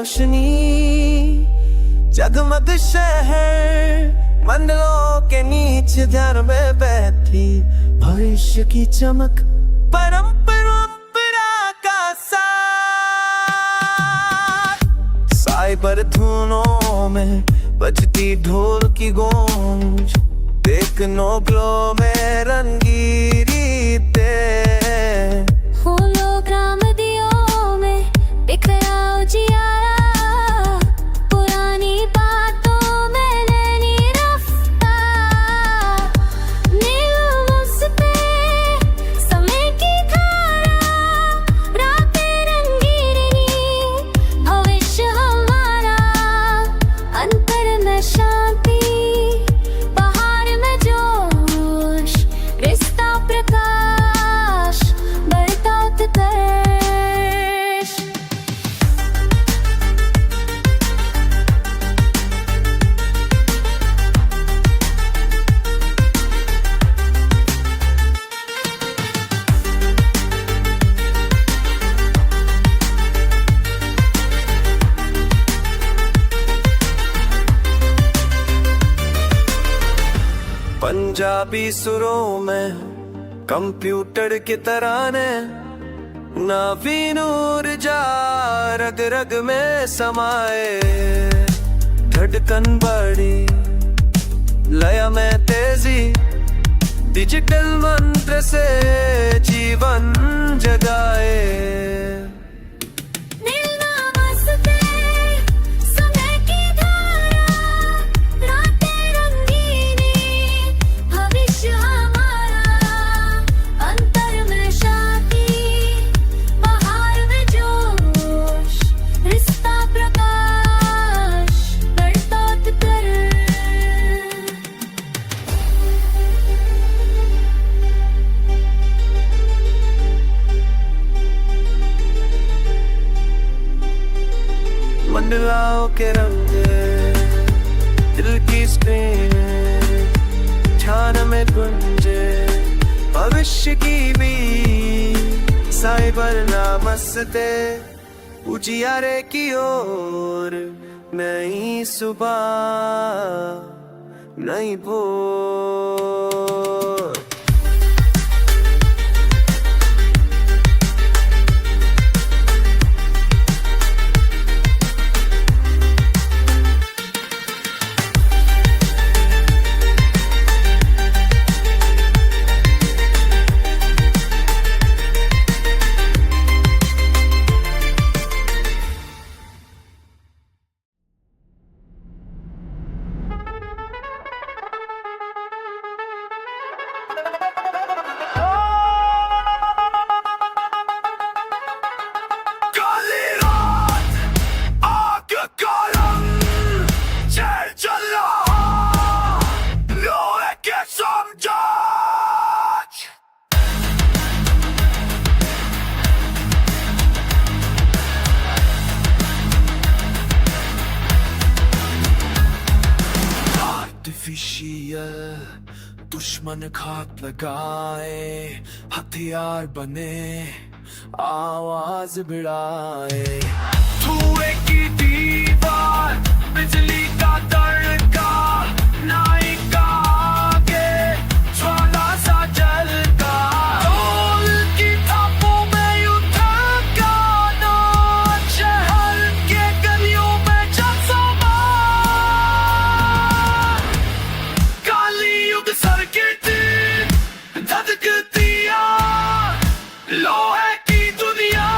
रोशनी, जगमग शहर मंदिरों के नीचे ध्यान में बैठी भविष्य की चमक, परंपरा का साथ। साइबर धुनों में बजती ढोल की गूंज, देखनो ग्लो में रंगीरी होलोग्राम दियों में बिखरा उजियारा, पुरानी बातों में नई रफ्तार। नीलों पे समय की धारा, रातें रंगीनी, भविष्य हमारा। अंतर में शांति, बाहर में जोश, रिश्ता प्रकाश, बढ़ता उत्कर्ष। पंजाबी सुरों में कंप्यूटर की तरह ने नवीन ऊर्जा रग रग में समाए। धड़कन बढ़ी, लय में तेजी, डिजिटल मंत्र से जीवन जगाए। मंडलाओं के रंग, दिल की स्क्रीन, ध्यान में गुंजे भविष्य की भी। साइबर नामस्ते, उजियारे की ओर नई सुबह, नई भोर। दुश्मन घात लगाए, हथियार बने, आवाज भिड़ाए। धुएं की दीवार, बिजली का तड़का, नायिका आगे, ज्वाला सा जलता। ढोल की थापों में युद्ध का नाच, शहर के गलियों में जलसमा। काली युग सर्किट धधकती आग, लोहे की दुनिया,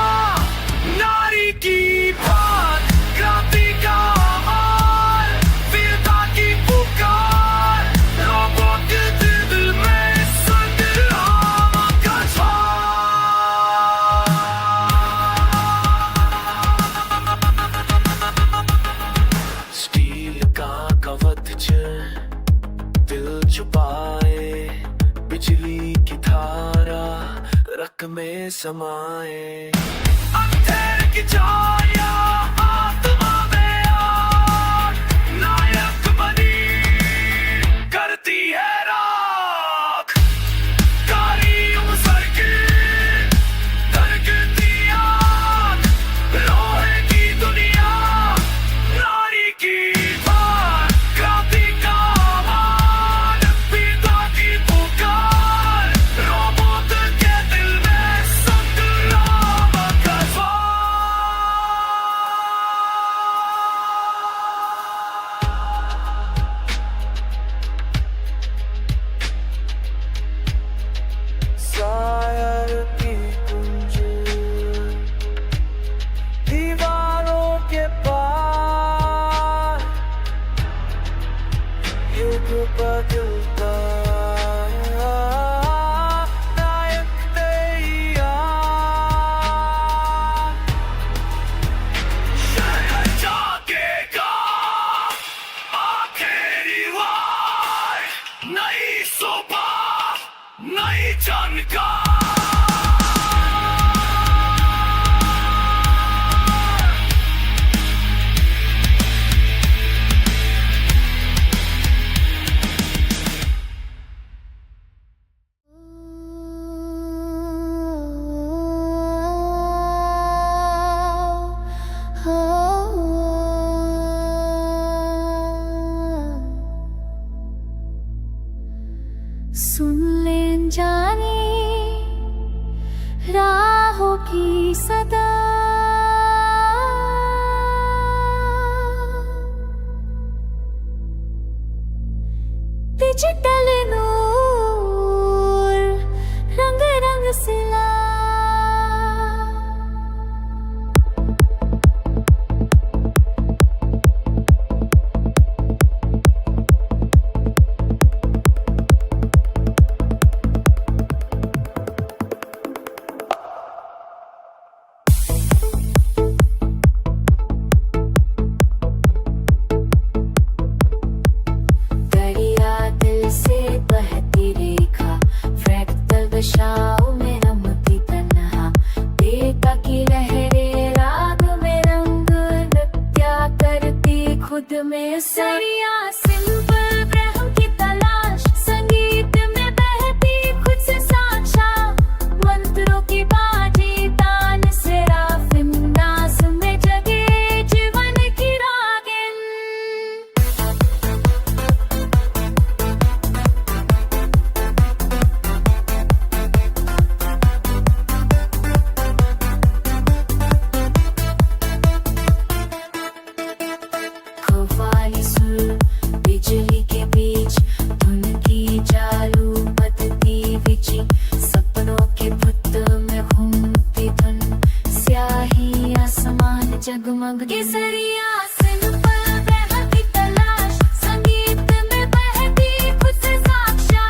नारी की बात, क्रांति का आवाज, वीरता की पुकार, लोगों के दिल में संग्राम का ज्वार। स्टील का कवच दिल छुपाए, बिजली की धारा रक में समाए। अंधेर की छाया, आत्मा में आग, नायक बनी करती है राख। कारी उमसर की धड़कती आग, लोहे की दुनिया, जानकार सुन ले जाने राहों की सदा, डिजिटल नूर रंग रंग सिला। दिशाओं में रमती तन्हा, बेता की लहरें राग में रंग नृत्य करती खुद में सरिया। सिंपल ब्रह्म की तलाश, संगीत में बहती खुद से साक्षा, मंत्रों की बाजी तान से राफिम, नास में जगे जीवन की रागिन। खवाली सुर बिजली के बीच, धुन की चालू बदती बिची, सपनों के बुत में घूमती धुन, स्याही आसमान जगमग केसरिया। सिंपल ब्रह्म की तलाश, संगीत में बहती खुद से साक्षा,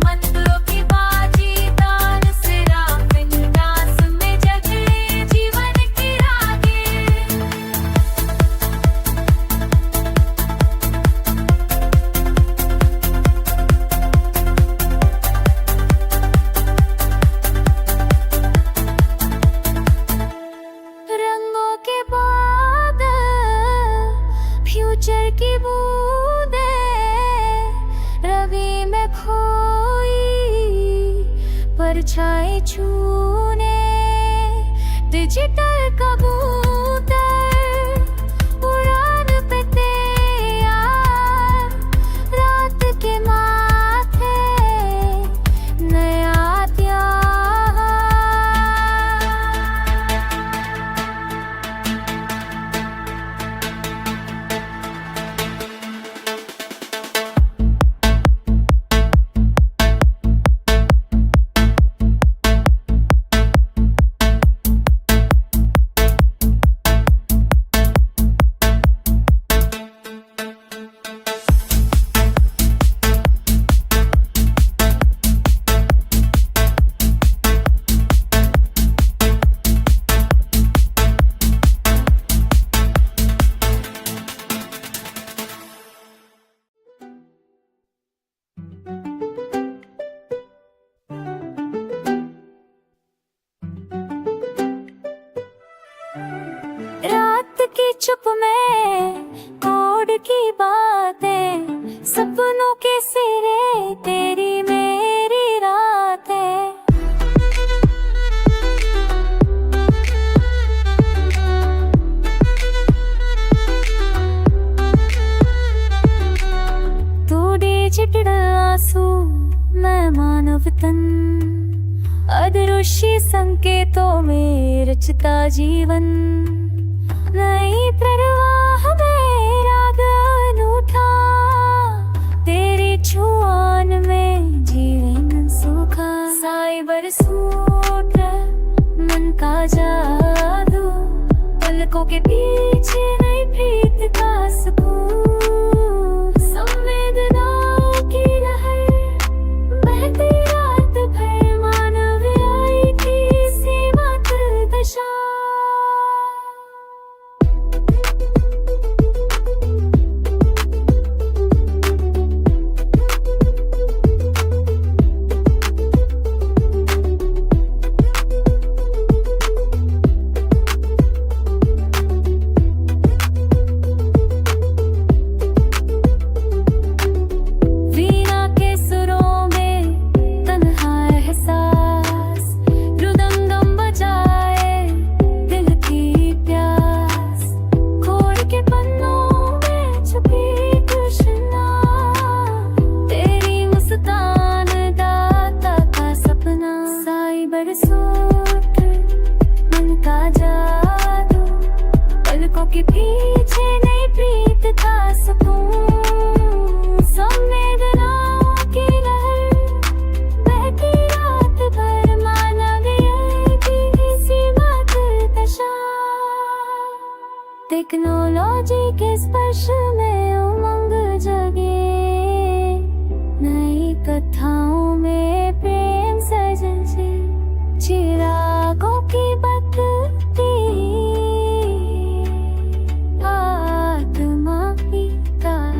मंत्रों की बाजी तान से राफिन, नास में जगे जीवन की रागिन। रंगों के बादल, फ्यूचर की बूंदें, रवि में खोई परछाई छूने, डिजिटल कबूतर उड़ान पे तैयार, रात के माथे नया त्योहार। रात की चुप में कोड की बातें, सपनों के सिरे तेरी मेरी रातें। तू डिजिटल आंसू, मैं मानव तन, अदृश्य संकेतों में रचता जीवन। नई प्रवाह में राग अनूठा, तेरी छुआन में जीवन सूखा। साइबर सूट मन का जादू, पलकों के पीछे नई प्रीत का सुकून। संवेदनाओं की लहर बहती रात भर, मानवीय की सीमित दशा। पर सूट मन का जादू, पलकों के पीछे नई प्रीत का सुकून, संवेदनाओं की लहर बहती रात भर, माना गया कि इसी बात दशा। टेक्नोलॉजी के स्पर्श में उमंग जगे, नई कथाओं में प्रेम सजे, चिरागों की बत्ती आत्मा की तार,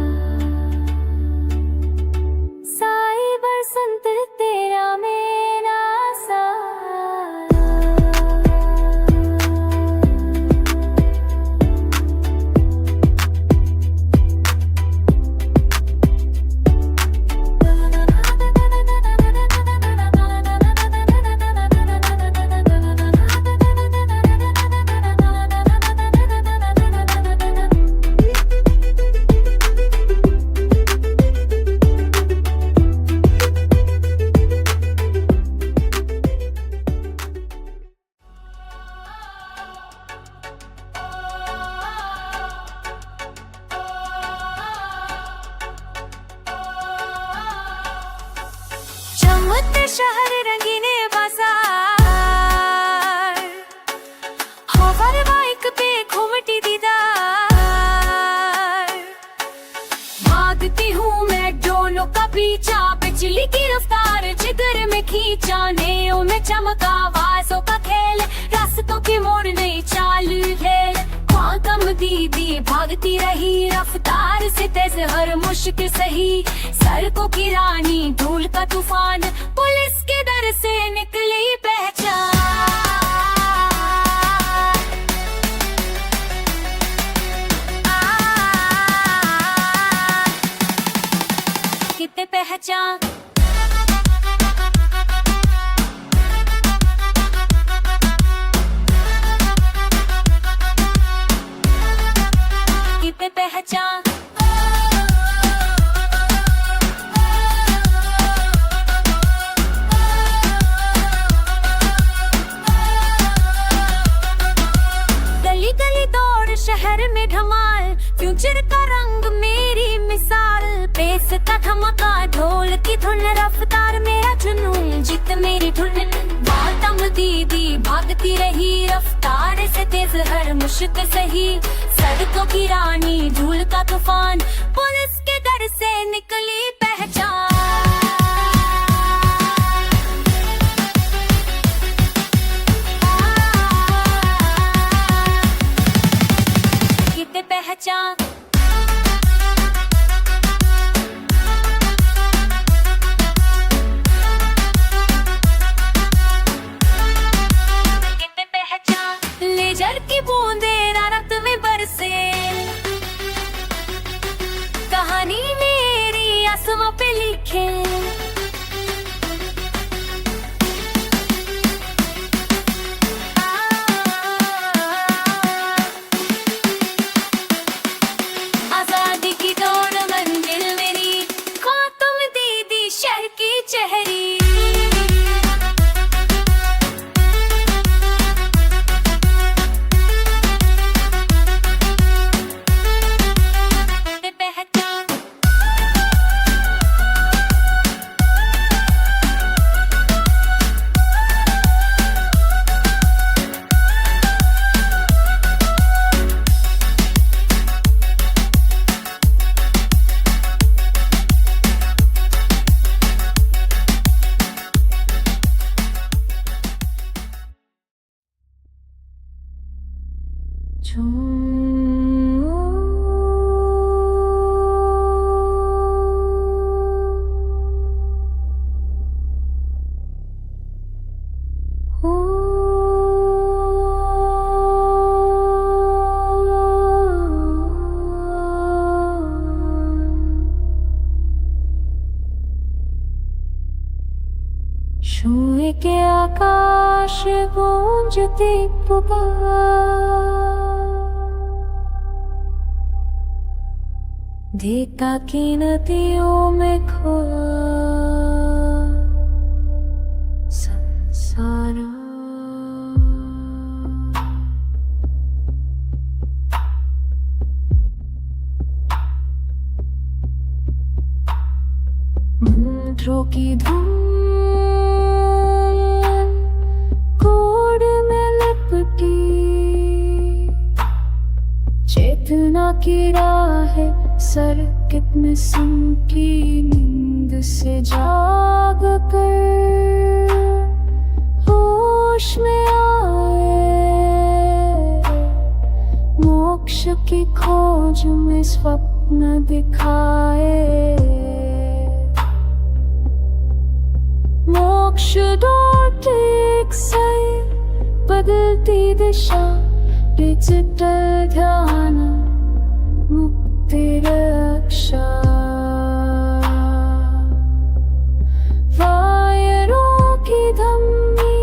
साई बसंत तेरा मेरा साया। चमकते शहर रंगीने बाजार, होवर बाइक पे घूमती दीदार, भागती हूँ मैं डोलों का पीछा, बिजली की रफ्तार जिगर में खींचा, नेओं में चमका आवाज़ों का खेल, रास्तों की मोड़ नई चाल है, क्वांटम दीदी भागती रही रफ्तार से तेज, हर मुश्किल सही, सड़कों की रानी धूल का तूफान, पुलिस के डर से निकली पहचान। कितने पहचान, कितने पहचान, गली गली दौड़ शहर में धमाल, फ्यूचर का रंग मेरी मिसाल, बेस का धमाका ढोल की धुन, रफ्तार मेरा जुनून जित मेरी धुन, बातम दीदी भागती रही रफ्तार से तेज, हर मुश्किल सही, सड़कों की रानी धूल का तूफान, पुलिस के डर से निकली पहचान। कितने पहचान, कितने पहचान, लेजर की बूंदे रात में बरसे, कहानी मेरी आसमां पे लिखे, आजादी की दौड़ मंजिल मेरी, तुम दीदी शहर की चेहरी। छुए के आकाश गूंजती पुकार, देखा की नदियों में खोया संसार। की धुन कोड में लिपटी, चेतना की राह सर्किट में सिमटी, नींद से जाग कर होश में आए, मोक्ष की खोज में स्वप्न दिखाए। मोक्ष डॉट बदलती दिशा, डिजिटल ध्यान मुक्ति रक्षा। वायरों की धमनी,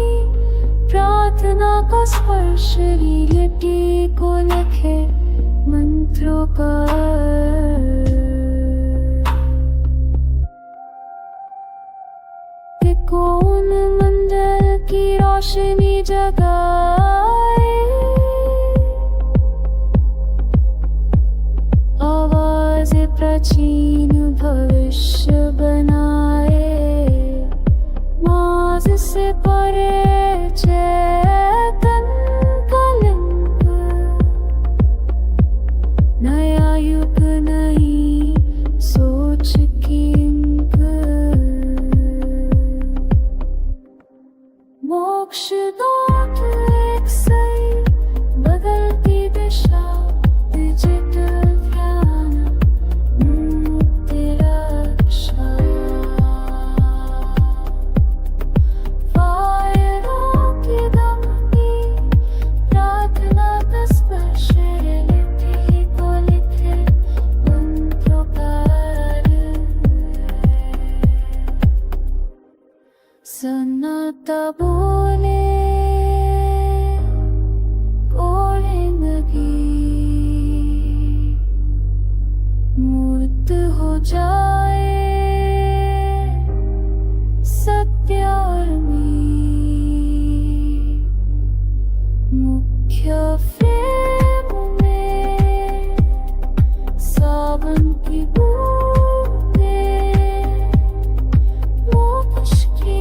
प्रार्थना का स्पर्श, रियलिटी को लिखे मंत्रों का। त्रिकोण मंडल की रोशनी जगाए, आवाज प्राचीन भविष्य बनाए। माज से परे चेतन का लिंक, नया युग नई सोच की इंक। मोक्ष डॉट बदलती दिशा, डिजिटल ध्यान मुक्ति रक्षा। वायरों की धमनी, प्रार्थना का स्पर्श, रियलिटी को लिखे मंत्रों का। सन्नाटा बोले कोडिंग की, मूर्त हो जाए सत्य और मीत। मुख्य फ्रेम में सावन की बूंदें, मोक्ष की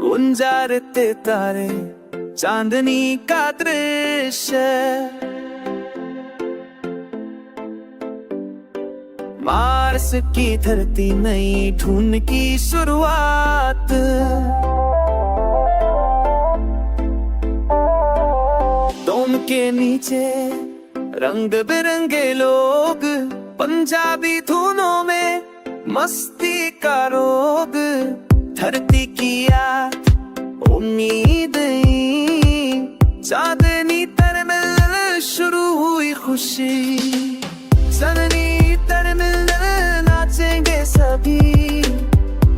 गुंजारते तारे, चांदनी का दृश्य, मार्स की धरती नई ढूंढ की शुरुआत। डोम के नीचे रंग बिरंगे लोग, पंजाबी धुनों में मस्ती का रोग। धरती की याद उम्मीद, चांदनी तरमिल शुरू हुई खुशी। सननी तरमिल नाचेंगे सभी,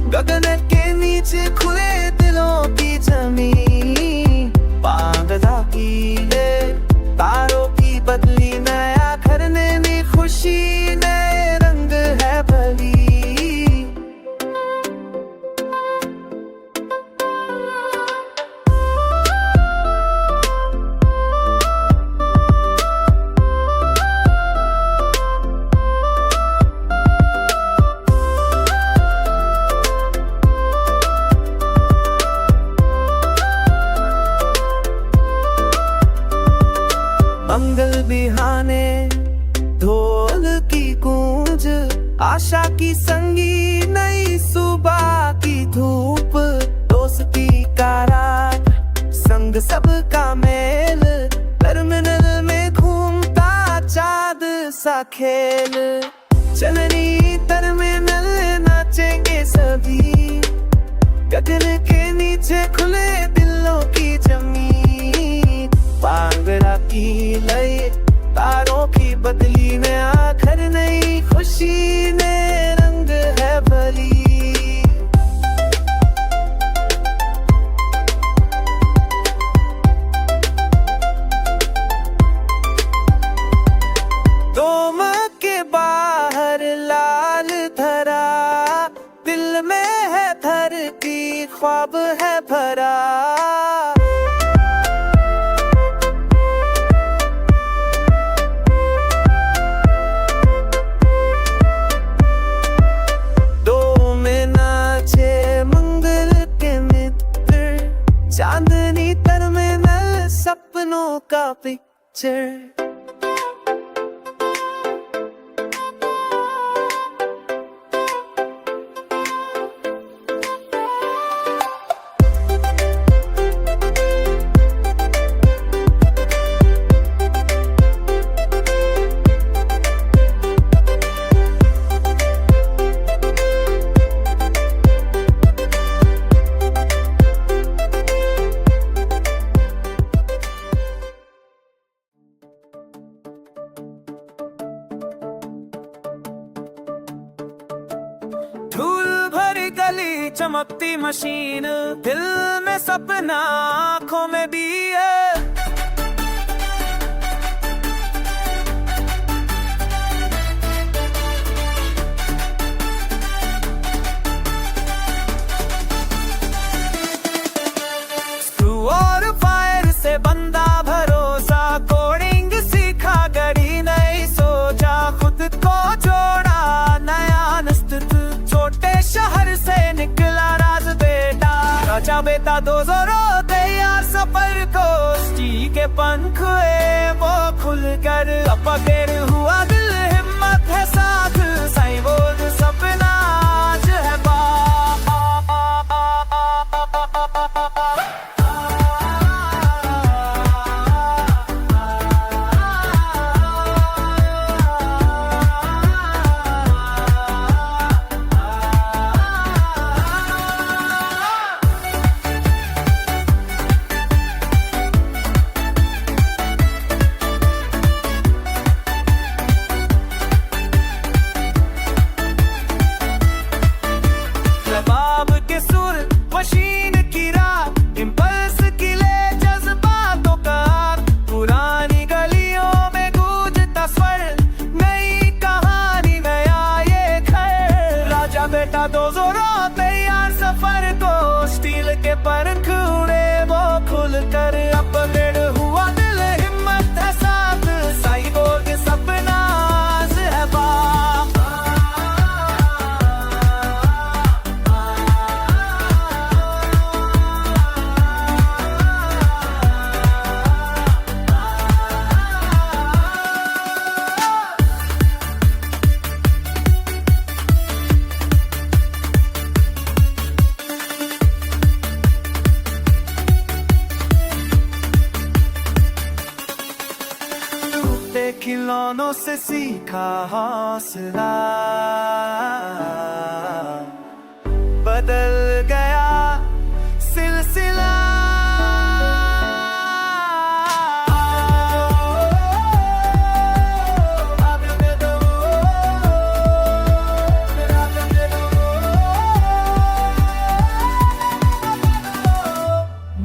गगन के नीचे खुले दिलों की जमीन। बांगला की तारों की बदली नया घर, नई खुशी नए रंग है भली। मंगल बिहाने ढोल की गूंज, आशा की संगी नई सुबह की धूप। दोस्ती का राग, संग सबका मेल, टर्मिनल में घूमता चाँद सा खेल। चलनी टर्मिनल नाचेंगे सभी, गगन के नीचे खुले दिलों की जमीन। बांगड़ा की लय, तारों की बदली में आखिर नई खुशी ने रंग है भली। ख्वाब है भरा। दो में नाचे मंगल के मित्र, चांदनी टर्मिनल सपनों का पिक्चर। धूल भरी गली चमकती मशीन, दिल में सपना आँखों में भी है। स्क्रू और फायर से बंदा भरोसा, कोडिंग सीखा गढ़ी नहीं सोचा, खुद को जोड़ा नया अस्तित्व। छोटे शहर से निकला राज बेटा, राजा बेटा दो जोरों तैयार सफर को। स्टी के पंख हुए वो खुल कर, अपडेट हुआ दिल हिम्मत है साथ। साई बोल सपना आज है मशीन की राह, इम्पल्स की ले जज्बातों का। पुरानी गलियों में गूंजता स्वर, नई कहानी नया ये घर। राजा बेटा दो जोरों तैयार सफर को। स्टील के पंख उड़े वो खुल कर, अपग्रेड हुआ दिल हिम्मत है साथ। साइबोर्ग सपना आज है खिलौनों से सीखा हौसला, बदल गया सिलसिला।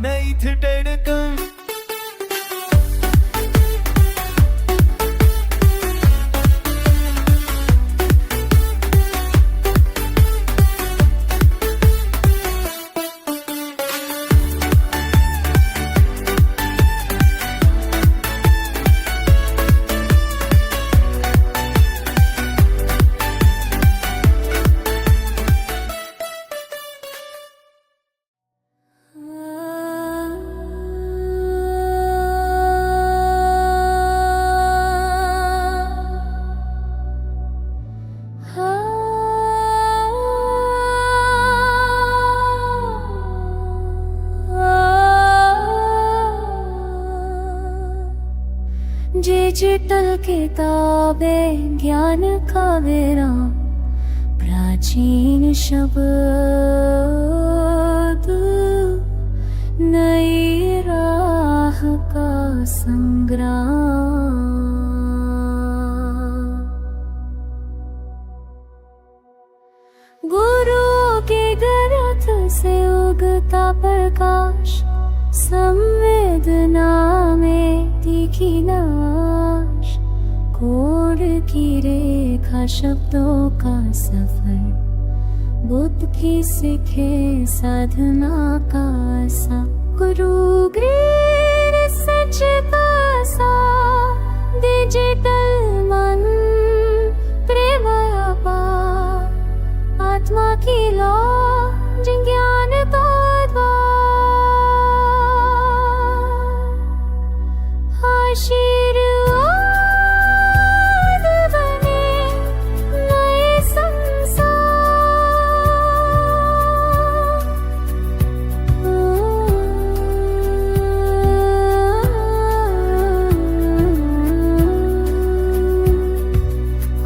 नई थी धड़कन, डिजिटल किताबें ज्ञान का विराम, प्राचीन शब्द नई राह का संग्राम। गुरु के ग्रंथ से उगता प्रकाश, संवेदना में तीखी नाश। कोड की रेखा शब्दों का सफर, बुद्ध भी सीखे साधना का सा, गुरु गृह सच पासा, डिजिटल मन प्रेम अपार, आत्मा की लौ ज्ञान का द्वार, आशीर्वाद बने नए संसार।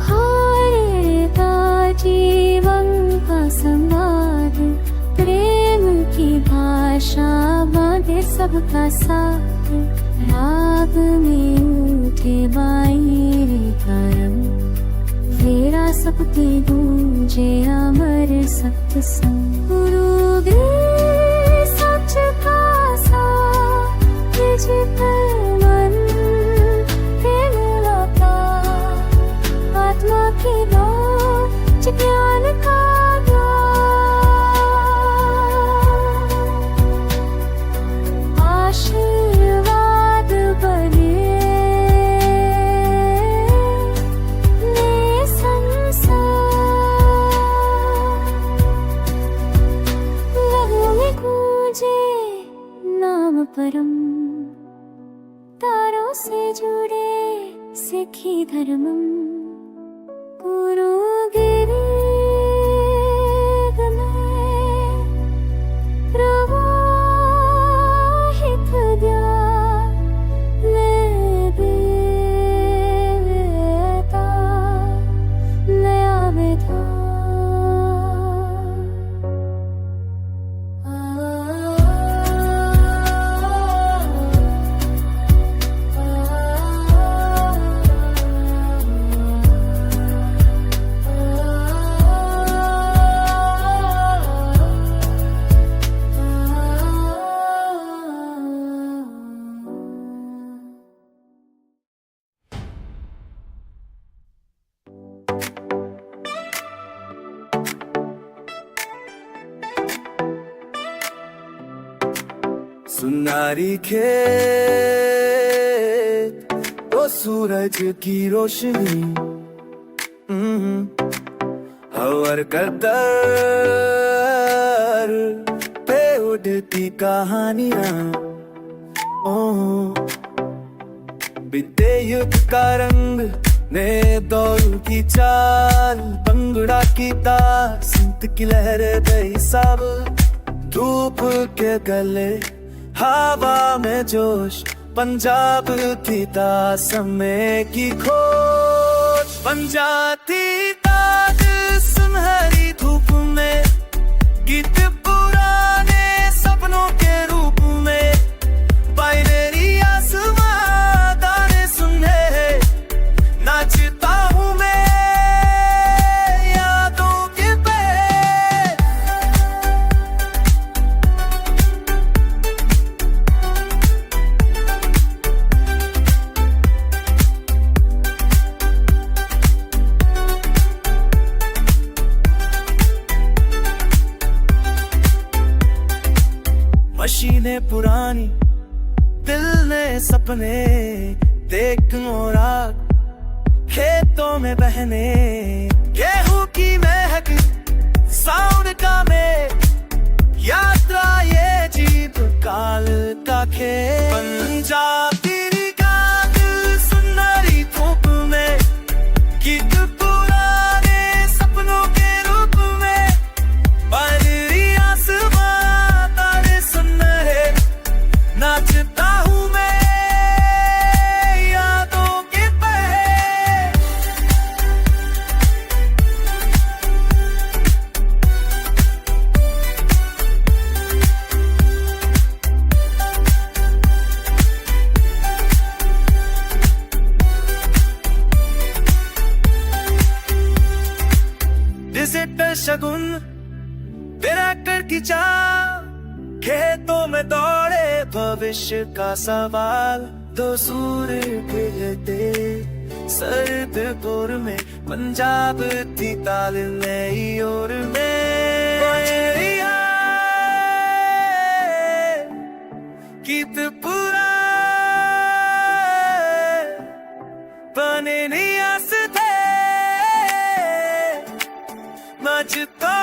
हरेगा जीवन का संवाद, प्रेम की भाषा बांधे सबका साथ, राग में उठे बाई करम, फेरा सबकी गूंजे अमर सत्संग, गुरु गृह सच का सा, डिजिटल मन प्रेम लौटा, आत्मा की लौट ज्ञान का द्वार, आशीर्वाद बने नए संसार। लहू में गूंजे नाम परम, तारों से जुड़े सिखी धर्मम, गुरु गिरिग में प्रवाहित ज्ञान देता नया विधान। सुनारी खेत तो सूरज की रोशनी, हवर कतर पे उड़ती कहानियां, बीते युग का रंग ने दौड़ की चाल, पंगड़ा की तार संत की लहर गई सब, धूप के गले हवा में जोश, पंजाब की दासमें की खोज, पंजाती ताज सुनहरी धूप में, गीत पुराने सपनों के रूप में, बाइनरी आसमां तारे सुने, नाचता हूँ मैं यादों के पेड़। मशीनें पुरानी, दिल ने सपने, देख मोरा खेतों में बहने, गेहूं की महक साउंड का में, यात्रा ये जीप काल का खेल, पंजाबी गान सुनहरी धूप में, गीत पुराने सपनों के रूप में, बाइनरी आसमां तारे सुनहरे, नाचता हूँ मैं यादों के पेड़। डिजिटल शगुन तेरा कर की चाह, खेतों में दौड़े भविष्य का सवाल, दो सूर्य गिरते सर्द दौर में पंजाब थी ताल नई ओर में गीत पूरा बने नहीं आस थे मज तो